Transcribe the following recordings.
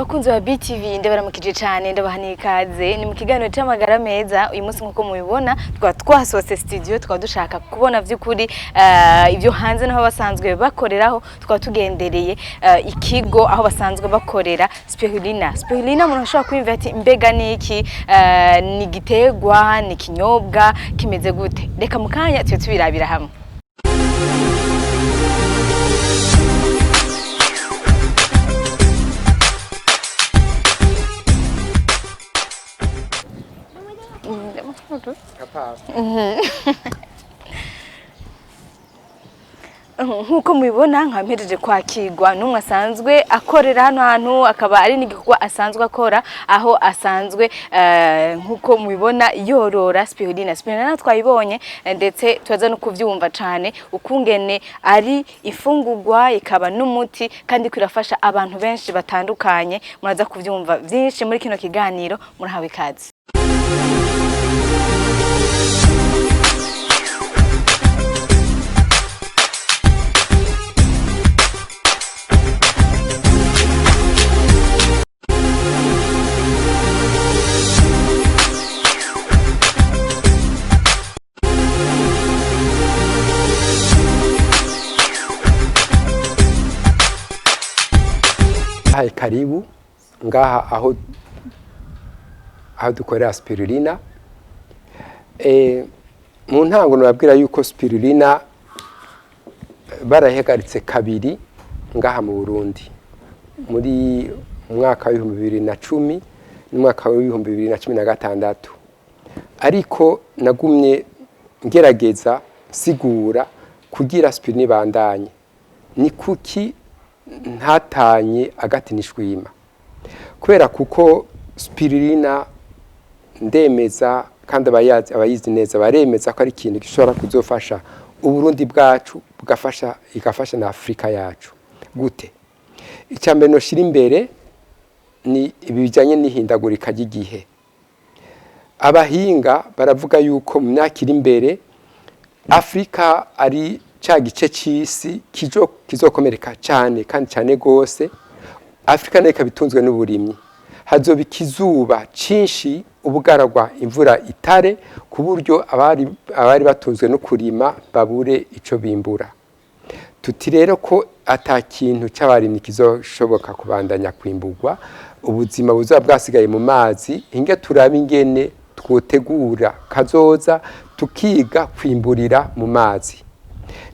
Bakunzi wa BTV ndabaramukije cyane ndabahaniye ikaze ni mu kiganiro cy'amagara meza uyu munsi nkuko mubibona twasohotse studio dushaka kubona vy'ukuri ibyo hanze naho basanzwe bakoreraho tugendereye ikigo aho basanzwe bakorera spirulina umuntu ashobora kwimva ati mbega niki ni gitegwa ni kinyobwa kimeze gute reka mukanya twe tubirabira hamwe. Nkuko mubibona nkampejeje kwakirwa n'umwe asanzwe akorera hano hantu akaba ari n'igikorwa asanzwe akora aho asanzwe nkuko mubibona yorora spirulina twayibonye ndetse tuza no kuvyumva cyane ukungene ari ifungurwa ikaba n'umuti kandi kwirafasha abantu benshi batandukanye muraza kuvyumva byinshi muri kino kiganiro murahawe ikaze. Hai karibu ngaha aho dukorera spirulina. Mu ntango nababwira yuko spirulina barahagaritse kabiri ngaha mu Burundi muri mwaka wa 2010 n'umwaka wa 2016, ariko nagumye ngerageza sigura kugira spirulina bandanye ni kuki ntatanye agati nishwima kubera kuko spirulina ndemeza kandi abayizi neza baremeza ko ari ikintu gishobora kuzofasha Uburundi bwacu igafasha na Afrika yacu. Gute? Icyambere no shira imbere ni ibijanye n'ihindagurika ry'igihe. Abahinga baravuga yuko mu myaka iri imbere Afrika ari cha gice cy'isi kizokomereka cyane kandi cyane gose. Afrika nayo kabitunzwe n'uburimyi, hazoba ikizuba cinshi ubugaragwa imvura itare ku buryo abari batunzwe no kurima babure ico bimbura. Tuti rero ko atakintu cy'abarimyi kizoshoboka kubandanya kwimburwa, ubuzima buzaba bwasigaye mu mazi, inge turaba ingene twotegura kazoza tukiga kwimburira mu mazi.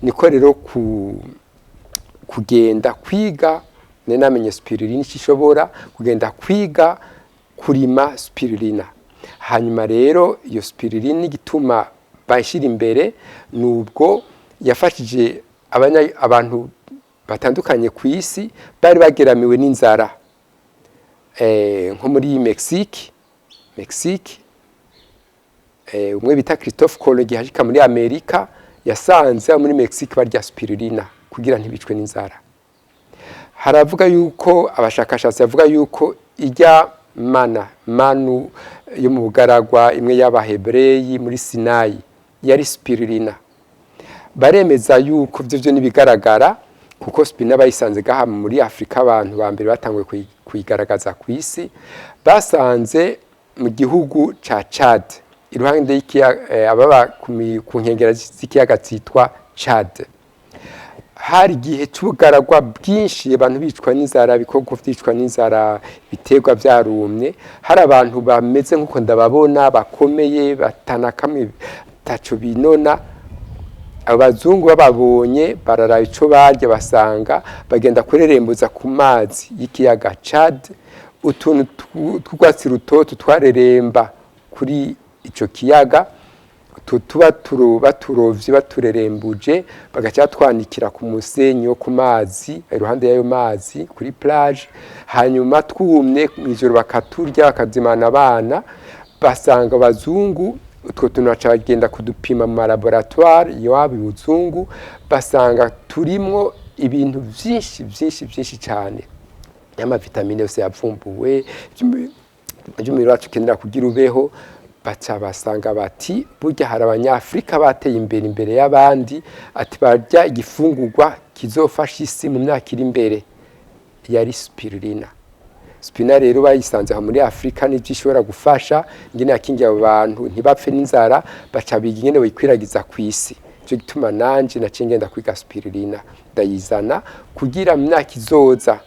Niko rero kugenda kwiga nenamenye spirulina ishobora kugenda kwiga kurima spirulina. Hanyuma rero iyo spirulina igituma bashira imbere nubwo yafashije abantu batandukanye ku isi bari bageramiwe n'inzara nko muri Mexique umwe bita Christophe Colomb gihashika muri Amerika yasanze muri Mexique barya spirulina kugira ntibicwe n'inzara. Haravuga yuko abashakashatsi bavuga yuko ijya manu yo mu bugaragwa imwe y'abahebreyi muri Sinai yari spirulina. Baremeza yuko byo nibigaragara kuko spirulina bayisanze gaha muri Afrika abantu bambere batangwe kuyigaragaza ku isi basanze mu gihugu ca Chad iruhande ababa ku nkengera z'ikiyaga cyitwa Chad. Hari gihe cy'ubugaragwa bwinshi abantu bicwa n'inzara bikoko vyicwa n'inzara biterwa byarumye, hari abantu bameze nkuko ndababona bakomeye batanakamwe taco binona. Abazungu bababonye bararaba ico barya basanga bagenda kurerembuza ku mazi y'ikiyaga Chad utuntu tw'urwatsi rutoto twareremba kuri ico kiyaga tuba turovye baturerembuje bagaca twanikira ku musenyi wo ku mazi iruhande y'ayo mazi kuri plage, hanyuma twumye mw'ijoro bakaturya bakazimana abana. Basanga abazungu utwo tuntu bacagenda kudupima mu laboratoire yabo ibuzungu basanga turimwo ibintu vyinshi cyane y'amavitamine yose yapfumbuwe by'umubiri wacu kenera kugira ubeho. Baca basanga bati burya hari abanyafrika bateye imbere y'abandi ati barya igifungurwa kizofasha isi mu myaka iri imbere yari spirulina. spirulina rero bayisanze aha muri Afrika n'ivyo ishobora gufasha ingene yakingiye abo bantu ntibapfe n'inzara baca biga ingene bayikwiragiza kw'isi. Cyo gituma nanje naciye ngenda kwiga spirulina ndayizana kugira mu myaka izoza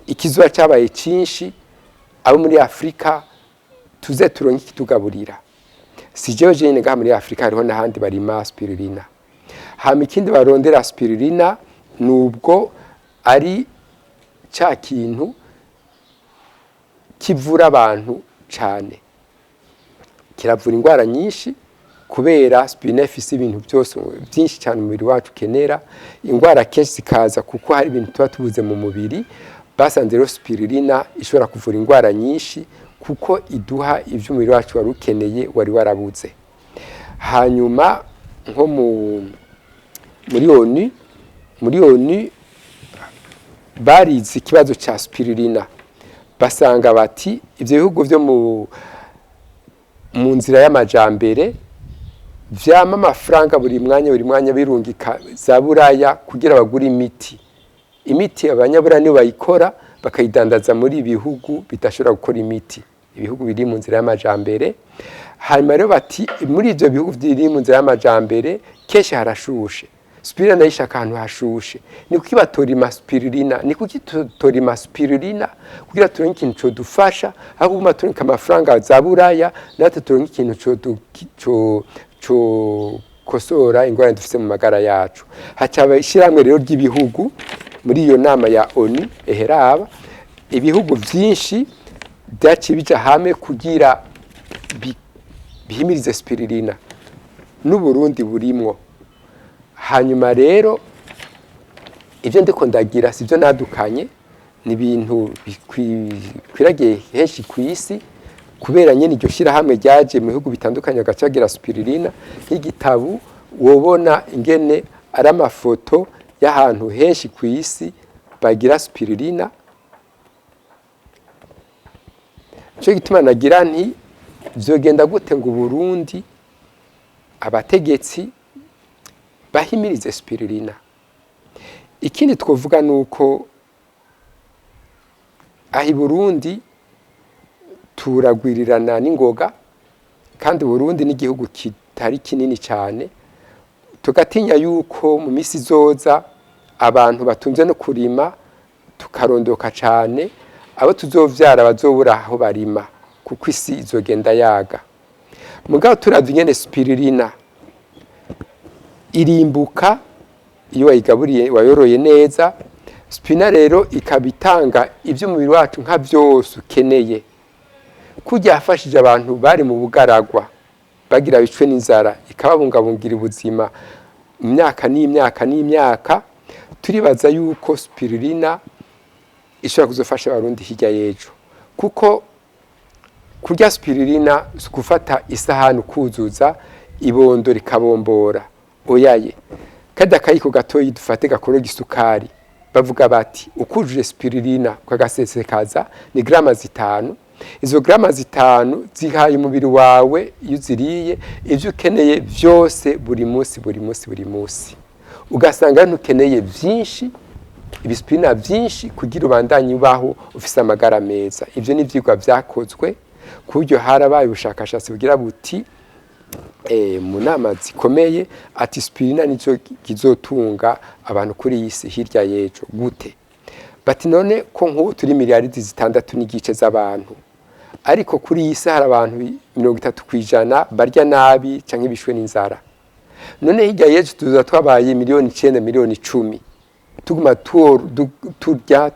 ikizuba cyabaye cinshi abo muri Afrika tuze turonke ikitugaburira. Si jewe jene ngaha muri Afrika hariho n'ahandi barima spirulina. Hama ikindi barondera spirulina nubwo ari ca kintu kivura abantu cane, kiravura indwara nyinshi kubera spirulina ifise ibintu byose byinshi cyane umubiri wacu kenera. Indwara kenshi zikaza kuko hari ibintu tuba tubuze mu mubiri. Basanze rero spirulina ishobora kuvura indwara nyinshi kuko iduha ivyo umubiri wacu wari ukeneye wari warabuze. Hanyuma nko muri ONU barize ikibazo ca spirulina basanga bati ivyo bihugu vyo mu nzira y'amajambere vyama amafaranga buri mwanya birungika za Buraya kugira bagura imiti abanyabura nibo bayikora bakayidandaza muri ibihugu bidashobora gukora imiti, ibihugu biri mu nzira y'amajambere. Hanyuma rero bati muri ivyo bihugu biri mu nzira y'amajambere kenshi harashushe, spirulina nayo ishaka ahantu hashushe. Ni kuki batorima spirulina? Ni kuki tutorima spirulina kugira turonke ikintu co dufasha aho guma turonka amafaranga za Buraya, natwe turonke ikintu co kosora ingorane dufise mu magara yacu. Hacaba ishiramwe rero ry'ibihugu muri iyo nama ya ONU eheraba ibihugu vyinshi byaci bija hamwe kugira bihimirize spirulina n'Uburundi burimwo. Hanyuma rero ivyo ndiko ndagira sivyo nadukanye, ni ibintu bikwiragiye henshi kw'isi kubera nyene iryo shira hamwe ryaje mu bihugu bitandukanye agacagira spirulina. Nk'igitabu wobona ingene ari amafoto y'ahantu henshi kw'isi bagira spirulina. Cyo gituma nagira nti vyogenda gute ngo Burundi abategetsi bahimirize spirulina. Ikindi twovuga nuko ahi Burundi turagwirirana n'ingoga kandi Burundi n'igihugu kitari kinini cyane, tugatinya yuko mu misi zoza abantu batunze no kurima tukarondoka cyane, abo tuzovyara bazobura aho barima kuko isi izogenda yaga. Mugabo turavye nyene spirulina irimbuka iyo wayigaburiye wayoroye neza. Spirulina rero ikabitanga ivyo umubiri wacu nka vyose ukeneye. Kujya yafashije abantu bari mu bugaragwa bagira bicwe n'inzara ikababungabungira ubuzima imyaka n'imyaka. Turibaza yuko spirulina ishobora kuzofasha abarundi hirya y'ejo, kuko kurya spirulina gufata isahani kuzuza ibondo rikabombora oyaye kada kayiko gatoyi dufate gakoro gisukari. Bavuga bati ukujuje spirulina kwa gasesekaza ni grama 5. Izo grama 5 zihaye umubiri wawe iyo uziriye ivyo ukeneye vyose buri munsi. Ugasanga ntukeneye vyinshi ibispirulina vyinshi kugira ubandanye ubaho ufise amagara meza. Ivyo ni vyigwa vyakozwe kuburyo harabaye ubushakashatsi bugira buti mu nama zikomeye ati spirulina nico kizotunga abantu kuri isi hirya y'ejo gute. Bati none ko nk'ubu turi miliyaridi 6 n'igice z'abantu, ariko kuri isi hari abantu 30% barya nabi canke bishwe n'inzara. None hirya y'ejo tuza twabaye miliyoni 9 miliyoni 10 tuguma turya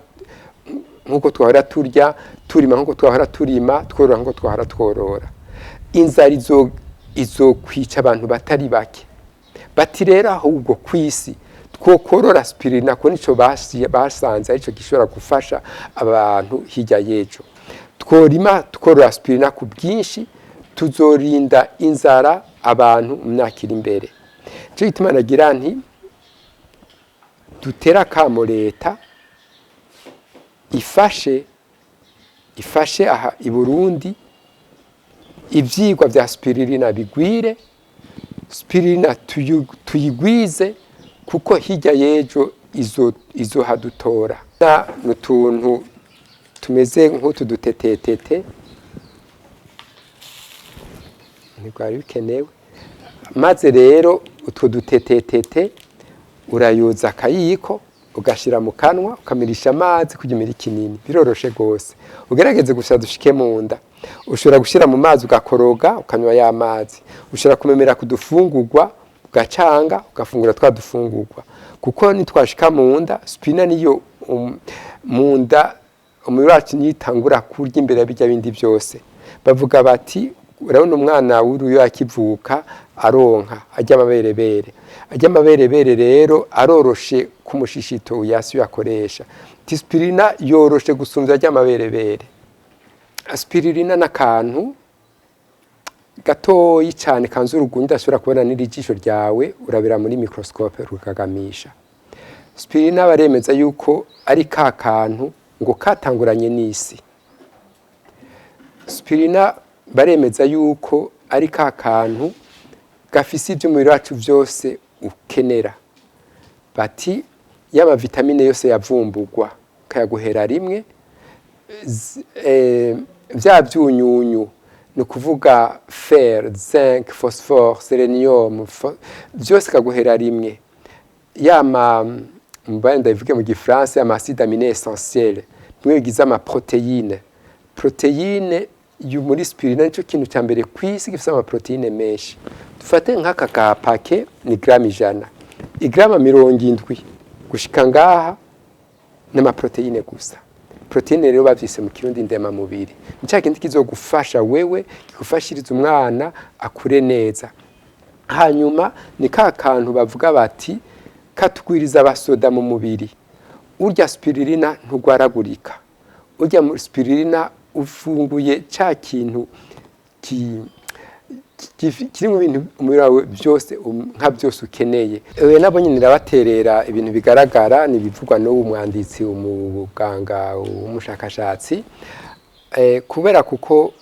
nkuko twahora turya, turima nkuko twahora turima, tworora nkuko twahora tworora. Inzara izokwica abantu batari bake. Bati rero ahubwo kwisi twokorora spirulina ko nico basanze arico gishobora gufasha abantu hirya y'ejo. Tworima tworora spirulina ku bwinshi tuzorinda inzara abantu mu myaka iri imbere. Cyo gituma nagira nti dutera kamo leta ifashe aha i Burundi ivyigwa vya spirulina bigwire, spirulina tuyigwize kuko hirya y'ejo izo hadutora. N'utuntu tumeze nk'utu dutetetete ntigwari bikenewe maze rero utwo dutetetete urayoza akayiko ugashira mu kanwa ukamirisha amazi kugira ikinini biroroshe gose ugerageze gusa dushike mu nda ushobora gushira mu mazi ugakoroga ukanywa ya mazi ushobora kumemera kudufungurwa ugacanga ugafungura twa dufungurwa kuko nitwashika mu nda spina niyo mu nda umubiri wacu nitangura kurya imbere y'ibijya bindi byose bavuga bati urabona umwana w'uruyo akivuka aronka ajya amaberebere rero aroroshe kumushishito uyasi yakoresha aspirina yoroshe gusumvya ajya amaberebere aspirina n'akantu gatoyi cyane kanzu urugunda ashobora kubona n'irijisho ryawe urabira muri microscope rukagamisha aspirina baremeza yuko ari ka kantu ngo katanguranye n'isi aspirina baremeza yuko ari ka kantu gafise ibyo umubiri wacu byose ukenera bati y'ama vitamine yose yavumbugwa kayaguhera rimwe bya byunyunyu no kuvuga fer, zinc, phosphore, selenium byose kaguhera rimwe yama mbaye ndavuge mu gifaransa ama acide aminé essentiel bimwe bigize ama protéines muri spirina nico kintu cya mbere kwisi gifite ama proteine menshi dufate nk'aka ka paquet ni gram 100 igrama 70 gushika ngaha n'ama proteine gusa proteine rero bavyise mu kirundi ndema mubiri nicyo kindi kizogufasha wewe kigufashiriza umwana akure neza hanyuma ni ka kantu bavuga bati katugwiriza abasoda mu mubiri urya spirulina ntugwaragurika urya muri spirulina ufunguye cya kintu kiri mu bintu umubiri wawe byose nka byose ukeneye nabo nyine nirabaterera ibintu bigaragara nibivugwa n'uwo mwanditsi umuganga umushakashatsi kubera kuko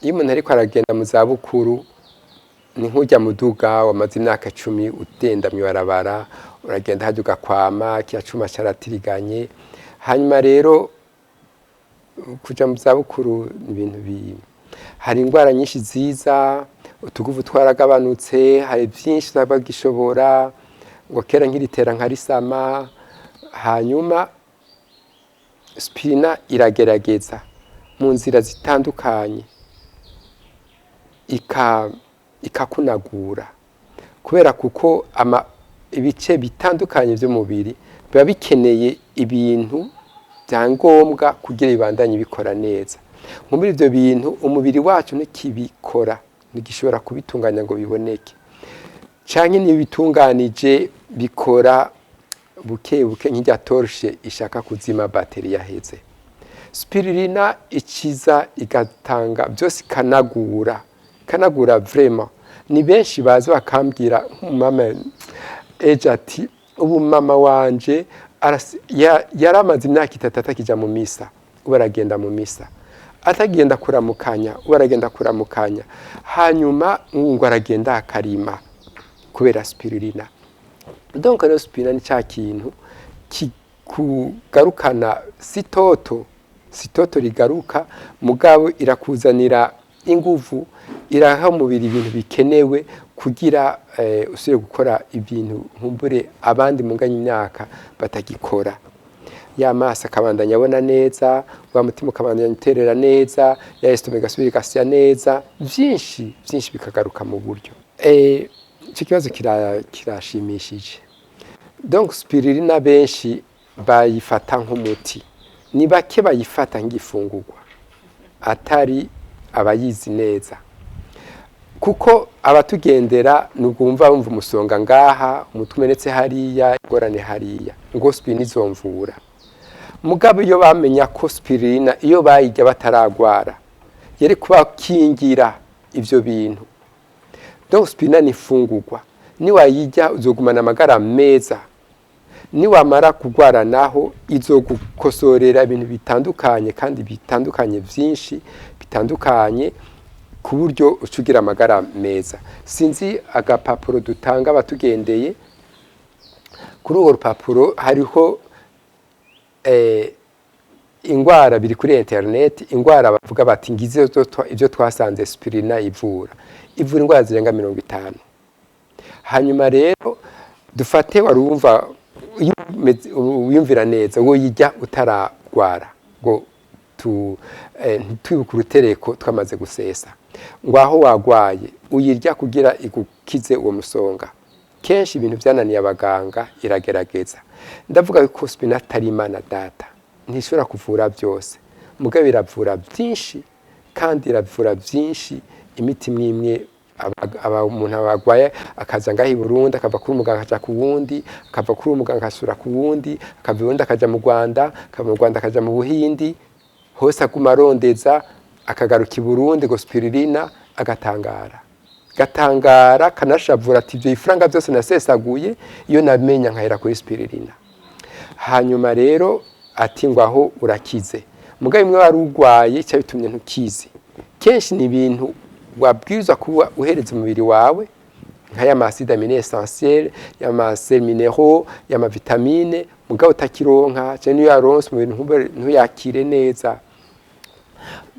iyo umuntu ariko aragenda mu zabukuru ni nk'ujya muduga wamaze imyaka 10 utenda mwibarabara uragenda hajya ugakwama kiyacuma cyaratiriganye hanyuma rero kuja mu zabukuru ibintu hari indwara nyinshi ziza utuguvu twaragabanutse hari byinshi zabagishobora ngo kera nkiritera nkarisama hanyuma spina iragerageza mu nzira zitandukanye ikakunagura kubera kuko ibice bitandukanye by'umubiri biba bikeneye ibintu byangombwa kugira ibandanye bikora neza muri ibyo bintu umubiri wacu ntikibikora ntigishobora kubitunganya ngo biboneke canke nibitunganije bikora buke buke nk'ijya torche ishaka kuzima bateri yaheze spirulina ikiza igatanga byose kanagura vraiment ni benshi bazi bakambwira nk'umama ati ubu mama wanje yaramaze imyaka 3 atakija mu misa ubaragenda mu misa atagenda kuramukanya hanyuma ngo aragenda akarima kubera spirulina donc la spirulina ni cya kintu kikugarukana sitoto rigaruka mugabo irakuzanira inguvu iraha umubiri ibintu bikenewe kugira usire gukora ibintu nkumbure abandi munganya imyaka batagikora ya maso akabandanya abona neza wa mutima ukabandanya uterera neza ya estomega gasubira gasya neza byinshi bikagaruka mu buryo icyo kibazo kirashimishije donc spirulina benshi bayifata nk'umuti ni bake bayifata nk'ifungurwa atari abayizi neza kuko abatugendera nugumva bumva umusonga ngaha umutumenetse hariya ingorane hariya ngo spirulina izomvura mugabo iyo bamenya ko spirulina iyo bayijya bataragwara yari kubakingira ivyo bintu donc spirulina ni fungurwa ni wayijya uzogumana amagara meza ni wamara kugwara naho izogukosorera ibintu bitandukanye kandi bitandukanye byinshi bitandukanye ku buryo ucugira amagara meza sinzi agapapuro dutanga batugendeye kuri urwo rupapuro hariho ingwara biri kuri internet, ingwara bavuga bati ngize ibyo twasanze spirulina ivura ingwara zirenga 50. Hanyuma rero dufate warumva uyumvira neza wo yijya utaragwara ngo ntitwibuke urutereko twamaze gusesa, ngo aho wagwaye uyirya kugira igukize uwo musonga. Kenshi ibintu byananiye abaganga iragerageza. Ndavuga ko spirulina atari Imana data, ntishobora kuvura byose, mugabo iravura byinshi kandi iravura byinshi. Imiti imwe umuntu abagwaye akaza ngaho i Burundi, akava kuri umuganga akaja ku wundi, akava kuri umuganga akasura ku wundi, akava Burundi akaja mu Rwanda, akava mu Rwanda akaja mu Buhindi, hose aguma arondeza, akagaruka i Burundi ngo spirulina, gatangara kanashavura ati ibyo ifaranga byose nasesaguye iyo namenya nkahera kuri spirulina. Hanyuma rero ati ngo aho urakize, mugabo imwe wari urwaye cyo bitumye ntukizi. Kenshi ni ibintu wabwirizwa kuba uhereza umubiri wawe nk'aya maside amine essentiel, ya masel minéraux, ya mavitamine, mugabo utakironka cyane iyo yaronse mu bintu ntuyakire neza.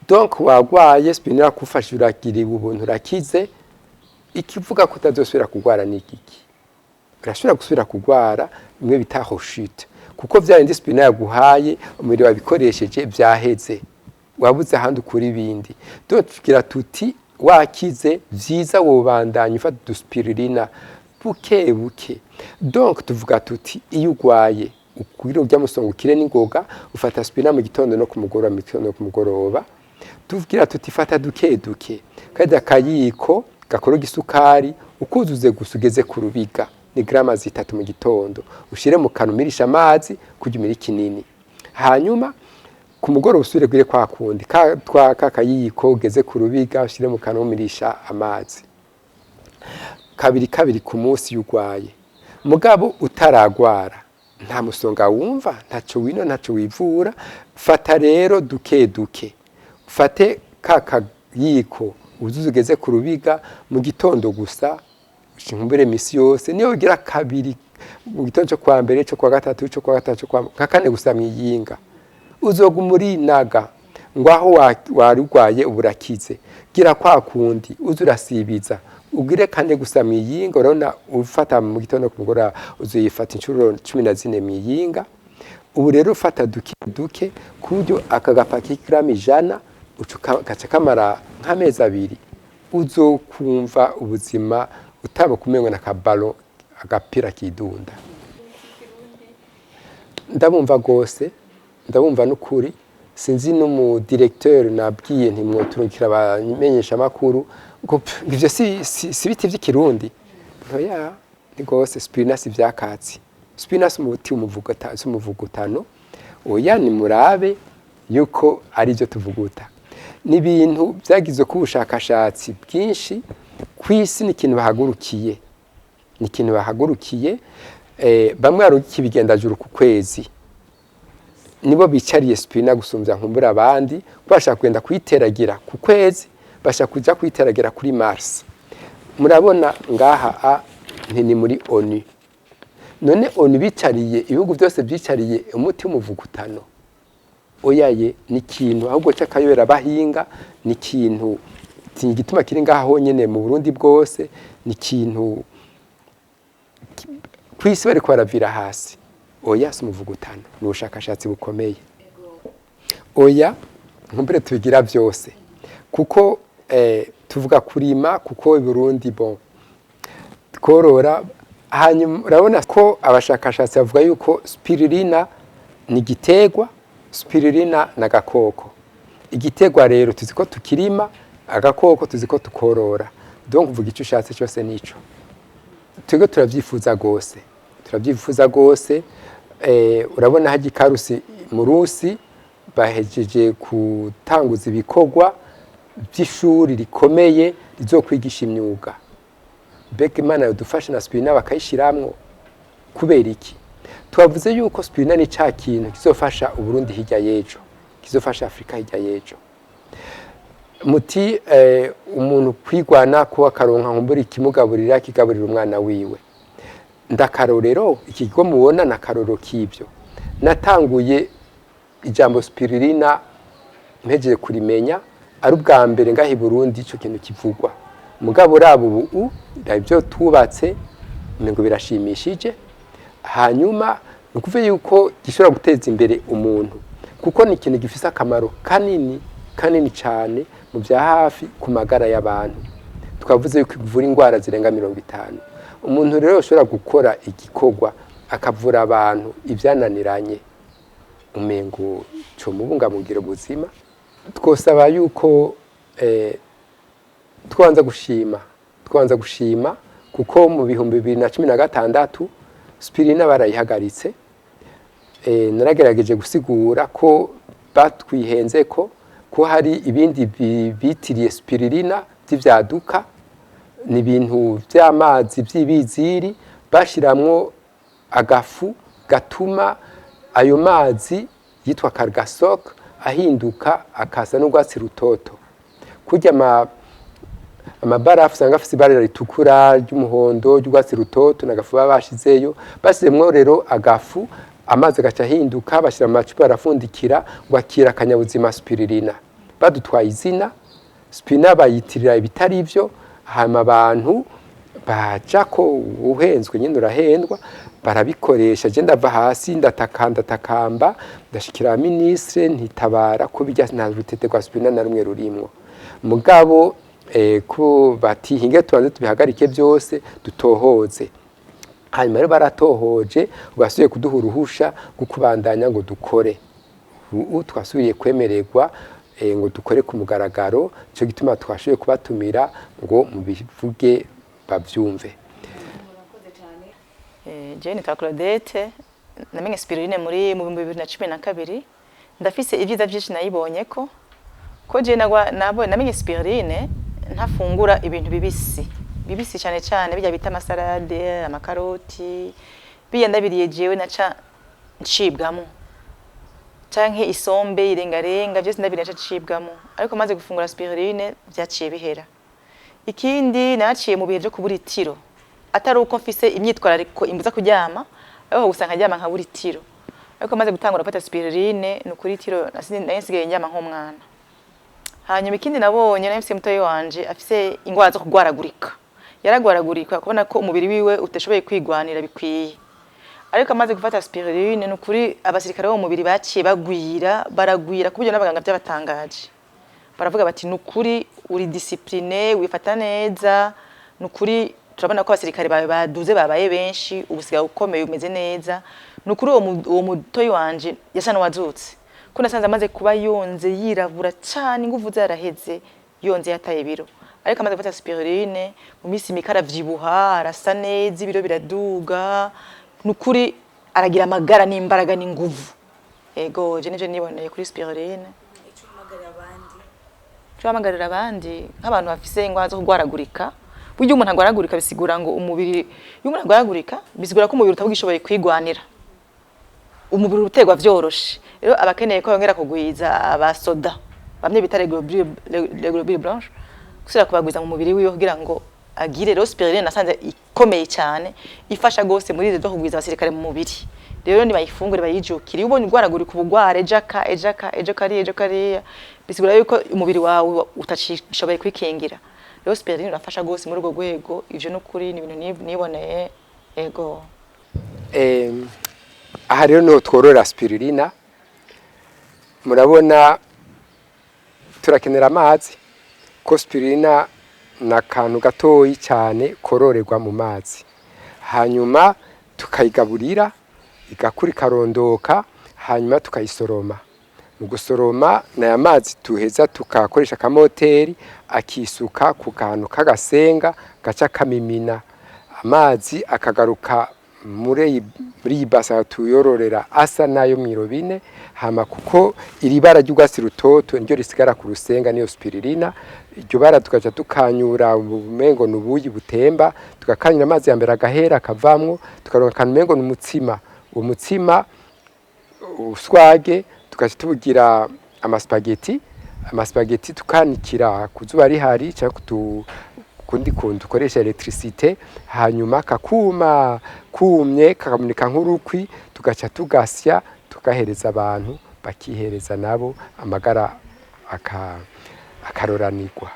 Donc wagwaye spirulina kufasha uragira ubuntu urakize. Ikivuga ko utazosubira kugwara n'igiki, urashobora gusubira kugwara imwe bita chute, kuko vyarindi spirulina yaguhaye umubiri wabikoresheje byaheze, wabuze ahandi ukuri ibindi. Donc tugira tuti wakize vyiza wobandanya ufata duspirulina buke buke. Donc tuvuga tuti iyo ugwaye ukwiro ujya musonga ukire n'ingoga, ufata spirulina mu gitondo no kumugoroba, mu gitondo no kumugoroba. Tuvugira tuti fata duke duke, kandi akayiko gakoroga isukari ukuzuze gusugeze ku rubiga ni grama 3 mu gitondo, ushire mu kantu umirisha amazi kujya umira kinini. Hanyuma ku mugoroba usubire gwire kwa kundi kakayiko ugeze ku rubiga ushire mu kantu umirisha amazi kabiri ku munsi yugwaye. Mugabo utaragwara nta musonga wumva, ntaco wino ntaco wivura. Fata rero duke duke, ufate kakayiko uzugeze ku rubiga mu gitondo gusa, ushinkumbere misi yose. Niyo ugira kabiri mu gitondo cyo kwa mbere, cyo kwa gatatu, cyo kwa gatatu, kwa kane gusa mwiyinga, uzogumuri naga ngo aho warugwaye uburakize. Gira kwa kundi uzurasibiza, ugire kane gusa mwiyinga. Urabona ufata mu gitondo kumugora uzuyifata inshuro 14 mwiyinga. Ubu rero ufata duke duke kuryo akagapaki grami 100 gaca kamara nk'amezi 2, uzokumva ubuzima utaba kumengo na kabalo agapira kidunda. Ndabumva gose, ndabumva n'ukuri. Sinzi no mu directeur nabwiye ntimwoturukira abamenyesha makuru ngo ivyo si biti vy'ikirundi. Oya, ni gose spirulina si vyakatsi. Spirulina si umuti umuvugutano. Oya, ni murabe yuko ari byo tuvuguta. N'ibintu byagize ku bushakashatsi bwinshi kwisi, ni ikintu bahagurukiye, ni ikintu bahagurukiye. Bamwe barukiye bigendajuru ku kwezi, nibo bicariye spirulina gusumbya nkumbura abandi, bashaka kwenda kwiteragira ku kwezi, bashaka kuja kwiteragira kuri Mars. Murabona ngaha ni muri ONU. None ONU bicariye, ibihugu byose byicariye umuti w'umuvugutano. Oyaye ni ikintu ahubwo cyakayobera bahinga, ni ikintu gituma kiri ngaha honyene mu Burundi bwose, ni ikintu kwisi bari kwaravira hasi. Oya si umuvugutano, ni ubushakashatsi bukomeye. Oya nkumbere tubigira byose, kuko tuvuga kurima, kuko i Burundi bon tkorora. Hanyuma urabona ko abashakashatsi bavuga yuko spirulina ni gitegwa, spirulina na gakoko. Igitegwa rero tuziko tukirima, agakoko tuziko tukorora. Donc uvuga icyo ushatse cyose nico. Twego turavyifuza gose, turavyifuza gose. Urabona haji karusi mu Rusi bahejeje kutanguza ibikorwa by'ishuri rikomeye rizokwigisha imyuga. Beke Imana yadufasha na spirulina bakayishiramwo. Kubera iki? Twavuze yuko spirulina ni ca kintu kizofasha Uburundi hirya yejo, kizofasha Afrika hirya yejo. Muti umuntu kwigwana ko akaronka nkumbura ikimugaburira kigaburira umwana wiwe. Ndakarorero iki kigo mubona na karoro k'ibyo. Natanguye ijambo spirulina mpejeje kurimenya ari ubwa mbere ngaho i Burundi ico kintu kivugwa mugabo rabo ubu ibyo tubatse ngo birashimishije hanyuma nukuvuye yuko gishobora guteza imbere umuntu kuko ni ikintu gifise akamaro kanini cyane mu bya hafi ku magara y'abantu twavuze yuko ivura indwara zirenga 50 umuntu rero ushobora gukora igikorwa akavura abantu ibyananiranye umengo cyo mubungabungira ubuzima twosaba yuko twanza gushima kuko mu bihumbi 2016 spirulina barayihagaritse naragerageje gusigura ko batwihenze ko hari ibindi bitiriye spirulina by'ivyaduka ni ibintu by'amazi by'ibiziri bashiramwo agafu gatuma ayo mazi yitwa cargasok ahinduka akasa n'urwatsi rutoto kurya amabarafu usanga afite ibara ritukura ry'umuhondo ry'urwatsi rutoto n'agafu baba bashizeyo bashyizemwo rero agafu amazi agaca ahinduka bashyira mu macupa barafundikira ngo akira akanyabuzima spirulina badutwaye izina spirulina bayitirira ibitari ivyo hama abantu baja ko uhenzwe nyine urahendwa barabikoresha je ndava hasi ndatakamba ndashikira ministre ntitabara ko bijya nta rutete rwa spirulina na rumwe rurimwo mugabo ko batihinge tubanze tubihagarike byose dutohoze hanyuma rero baratohoje basubiye kuduha uruhusha gukubandanya ngo dukore ubu twasubiye kwemererwa ngo dukore ku mugaragaro cyo gituma twashoboye kubatumira ngo mubivuge bavyumve. Jane Claudette namenye spirulina muri mu 2012 ndafise ivyiza byinshi nayibonye ko je namenye spirulina ntafungura ibintu bibisi cyane bijya bita amasalade amakaroti biya ndabiriye jewe naca ncibwamo canke isombe irengarenga byose ndabiriye naca ncibwamo ariko maze gufungura spirulina byaciye bihera ikindi naciye mu bihe byo kubura itiro atari uko mfise imyitwarariko imbuza kuryama aho gusanga njyama nka buri tiro ariko maze gutangura gufata spirulina n'ukuri tiro nasigaye njyama nk'umwana hanyuma ikindi nabonye nafise mutoyi wanje afise ingwara zo kugwaragurika yaragwaragurika kubona ko umubiri wiwe utashoboye kwigwanira bikwiye ariko amaze gufata spirulina n'ukuri abasirikare bo mu mubiri baciye baragwira kubyo n'abaganga by'abatangaje baravuga bati n'ukuri uri discipline wifata neza n'ukuri turabona ko abasirikare baduze babaye benshi ubusiga ukomeye umeze neza n'ukuri uwo mutoyi wanje yasa n'uwazutse ko nasanze amaze kuba yonze yirabura cyane ingufu zaraheze yonze yataye biro ariko amaze gufata spirulina mu minsi mikara vyibuha arasa neza ibiro biraduga n'ukuri aragira amagara n'imbaraga n'ingufu ego je nije niboneye kuri spirulina cyamagarira abandi nk'abantu bafise ingwara zo kugwaragurika buryo umuntu agwaragurika bisigura ngo umubiri y'umuntu agwaragurika bisigura ko umubiri utabugishoboye kwigwanira umubiri utegwa vyoroshe rero abakeneye ko yongera kugwiza abasoda bamwe bitare globule blanche kusira kubagwiza mu mubiri wiwe kugira ngo agire rero spirulina nasanze ikomeye cyane ifasha gose muri zo kugwiza abasirikare mu mubiri rero ni bayifungure bayijukire ubonye gwaragurika ubugware ejo kariya bisigura yuko umubiri wawe utashoboye kwikingira rero spirulina irafasha gose muri urwo rwego ivyo n'ukuri ni ibintu niboneye ego aha rero no tworora spirulina murabona turakenera amazi ko spirulina na kantu gatoyi cyane kororerwa mu mazi hanyuma tukayigaburira igakuri karondoka hanyuma tukayisoroma mu gusoroma na amazi tuheza tukakoresha kamoteri akisuka ku kantu kagasenga gaca kamimina amazi akagaruka muri basa tuyororera asa nayo mwirobine hama kuko iri bara ry'ugwasi rutoto niryo risigara ku rusenga niyo spirulina iryo bara tukaja tukanyura umengo nubuyi butemba tukakanyura amazi ya mbere agahera akavamwo tukaronka kantu umengo n'umutsima umutsima uswage tukaje tubugira amaspaghetti tukanikira kuzuba rihari cyangwa kundi kuntu ukoresha electricité hanyuma kakuma kumye kakamunika nk'urukwi tugaca tugasya tugahereza abantu bakihereza nabo amagara akaroranirwa.